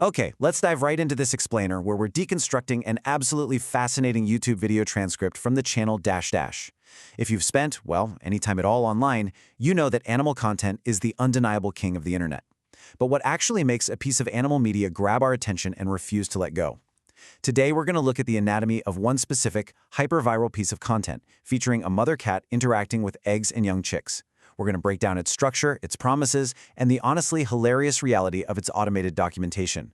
Okay, let's dive right into this explainer where we're deconstructing an absolutely fascinating YouTube video transcript from the channel dash dash. If you've spent, well, any time at all online, you know that animal content is the undeniable king of the internet. But what actually makes a piece of animal media grab our attention and refuse to let go? Today, we're going to look at the anatomy of one specific, hyper-viral piece of content featuring a mother cat interacting with eggs and young chicks. We're going to break down its structure, its promises, and the honestly hilarious reality of its automated documentation.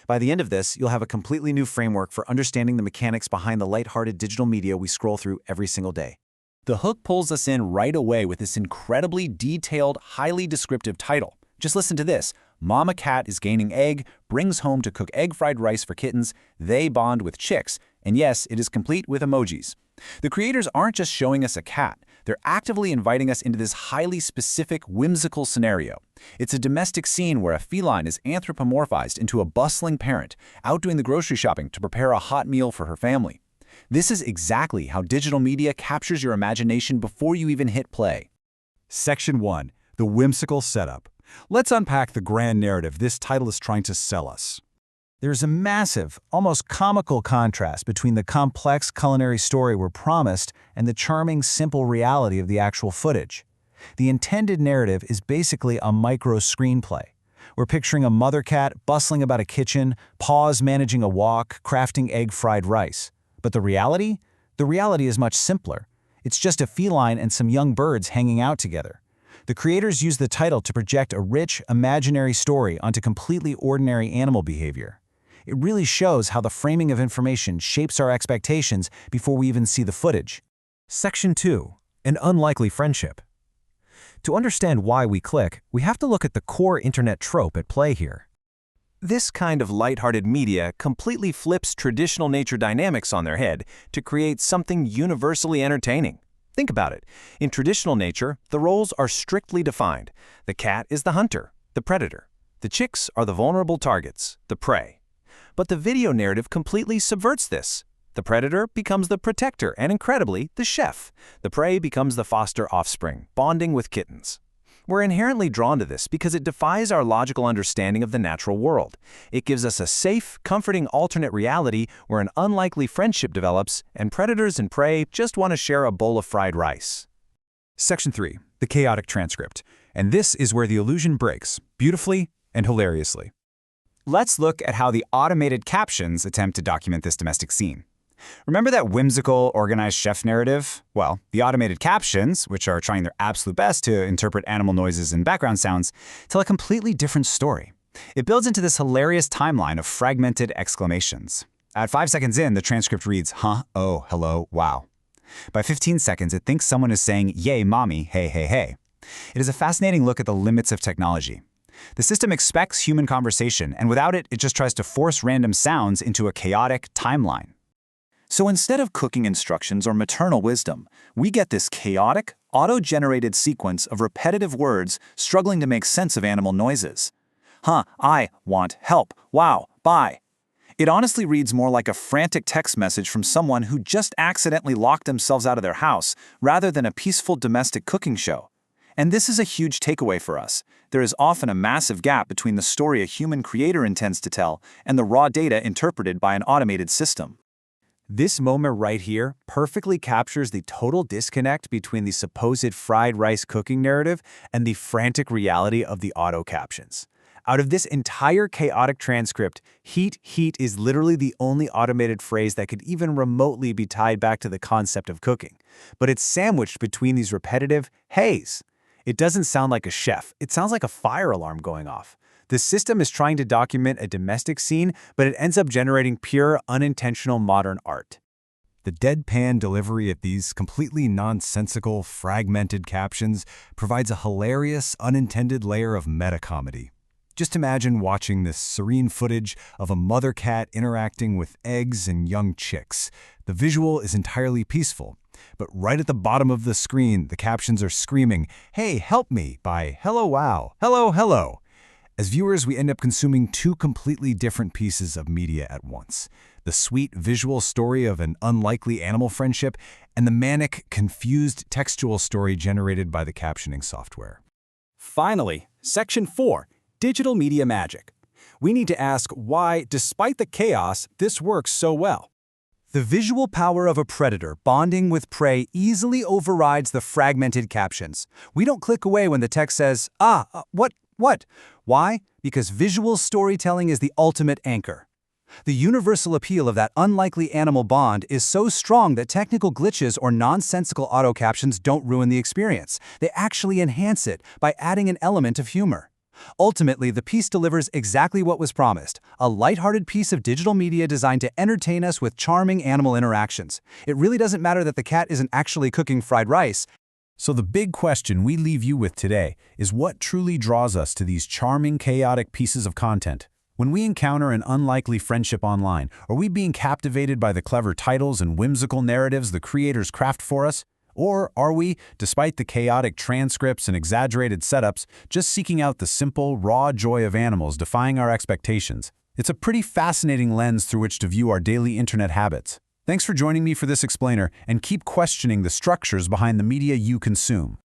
By the end of this, you'll have a completely new framework for understanding the mechanics behind the lighthearted digital media we scroll through every single day. The hook pulls us in right away with this incredibly detailed, highly descriptive title. Just listen to this. Mama cat is gaining egg, brings home to cook egg fried rice for kittens, they bond with chicks, and yes, it is complete with emojis. The creators aren't just showing us a cat, they're actively inviting us into this highly specific, whimsical scenario. It's a domestic scene where a feline is anthropomorphized into a bustling parent, out doing the grocery shopping to prepare a hot meal for her family. This is exactly how digital media captures your imagination before you even hit play. Section 1. The Whimsical Setup. Let's unpack the grand narrative this title is trying to sell us. There's a massive, almost comical contrast between the complex culinary story we're promised and the charming, simple reality of the actual footage. The intended narrative is basically a micro screenplay. We're picturing a mother cat bustling about a kitchen, paws managing a walk, crafting egg-fried rice. But the reality? The reality is much simpler. It's just a feline and some young birds hanging out together. The creators use the title to project a rich, imaginary story onto completely ordinary animal behavior. It really shows how the framing of information shapes our expectations before we even see the footage. Section 2. An unlikely friendship. To understand why we click, we have to look at the core internet trope at play here. This kind of lighthearted media completely flips traditional nature dynamics on their head to create something universally entertaining. Think about it. In traditional nature, the roles are strictly defined. The cat is the hunter, the predator. The chicks are the vulnerable targets, the prey. But the video narrative completely subverts this. The predator becomes the protector and, incredibly, the chef. The prey becomes the foster offspring, bonding with kittens. We're inherently drawn to this because it defies our logical understanding of the natural world. It gives us a safe, comforting alternate reality where an unlikely friendship develops and predators and prey just want to share a bowl of fried rice. Section 3. The Chaotic Transcript. And this is where the illusion breaks, beautifully and hilariously. Let's look at how the automated captions attempt to document this domestic scene. Remember that whimsical, organized chef narrative? Well, the automated captions, which are trying their absolute best to interpret animal noises and background sounds, tell a completely different story. It builds into this hilarious timeline of fragmented exclamations. At 5 seconds in, the transcript reads, huh, oh, hello, wow. By 15 seconds, it thinks someone is saying, yay, mommy, hey, hey, hey. It is a fascinating look at the limits of technology. The system expects human conversation, and without it, it just tries to force random sounds into a chaotic timeline. So instead of cooking instructions or maternal wisdom, we get this chaotic, auto-generated sequence of repetitive words struggling to make sense of animal noises. Huh, I want help, wow, bye. It honestly reads more like a frantic text message from someone who just accidentally locked themselves out of their house rather than a peaceful domestic cooking show. And this is a huge takeaway for us. There is often a massive gap between the story a human creator intends to tell and the raw data interpreted by an automated system. This moment right here perfectly captures the total disconnect between the supposed fried rice cooking narrative and the frantic reality of the auto captions. Out of this entire chaotic transcript, heat is literally the only automated phrase that could even remotely be tied back to the concept of cooking. But it's sandwiched between these repetitive heys. It doesn't sound like a chef, it sounds like a fire alarm going off. The system is trying to document a domestic scene, but it ends up generating pure, unintentional modern art. The deadpan delivery of these completely nonsensical, fragmented captions provides a hilarious, unintended layer of meta-comedy. Just imagine watching this serene footage of a mother cat interacting with eggs and young chicks. The visual is entirely peaceful, but right at the bottom of the screen, the captions are screaming, "Hey, help me," by "Hello, wow, hello, hello." As viewers, we end up consuming two completely different pieces of media at once. The sweet visual story of an unlikely animal friendship and the manic, confused textual story generated by the captioning software. Finally, Section 4. Digital Media Magic. we need to ask why, despite the chaos, this works so well. The visual power of a predator bonding with prey easily overrides the fragmented captions. We don't click away when the text says, what? Why? Because visual storytelling is the ultimate anchor. The universal appeal of that unlikely animal bond is so strong that technical glitches or nonsensical auto captions don't ruin the experience. They actually enhance it by adding an element of humor. Ultimately, the piece delivers exactly what was promised, a lighthearted piece of digital media designed to entertain us with charming animal interactions. It really doesn't matter that the cat isn't actually cooking fried rice. So the big question we leave you with today is what truly draws us to these charming, chaotic pieces of content? When we encounter an unlikely friendship online, are we being captivated by the clever titles and whimsical narratives the creators craft for us? Or are we, despite the chaotic transcripts and exaggerated setups, just seeking out the simple, raw joy of animals defying our expectations? It's a pretty fascinating lens through which to view our daily internet habits. Thanks for joining me for this explainer, and keep questioning the structures behind the media you consume.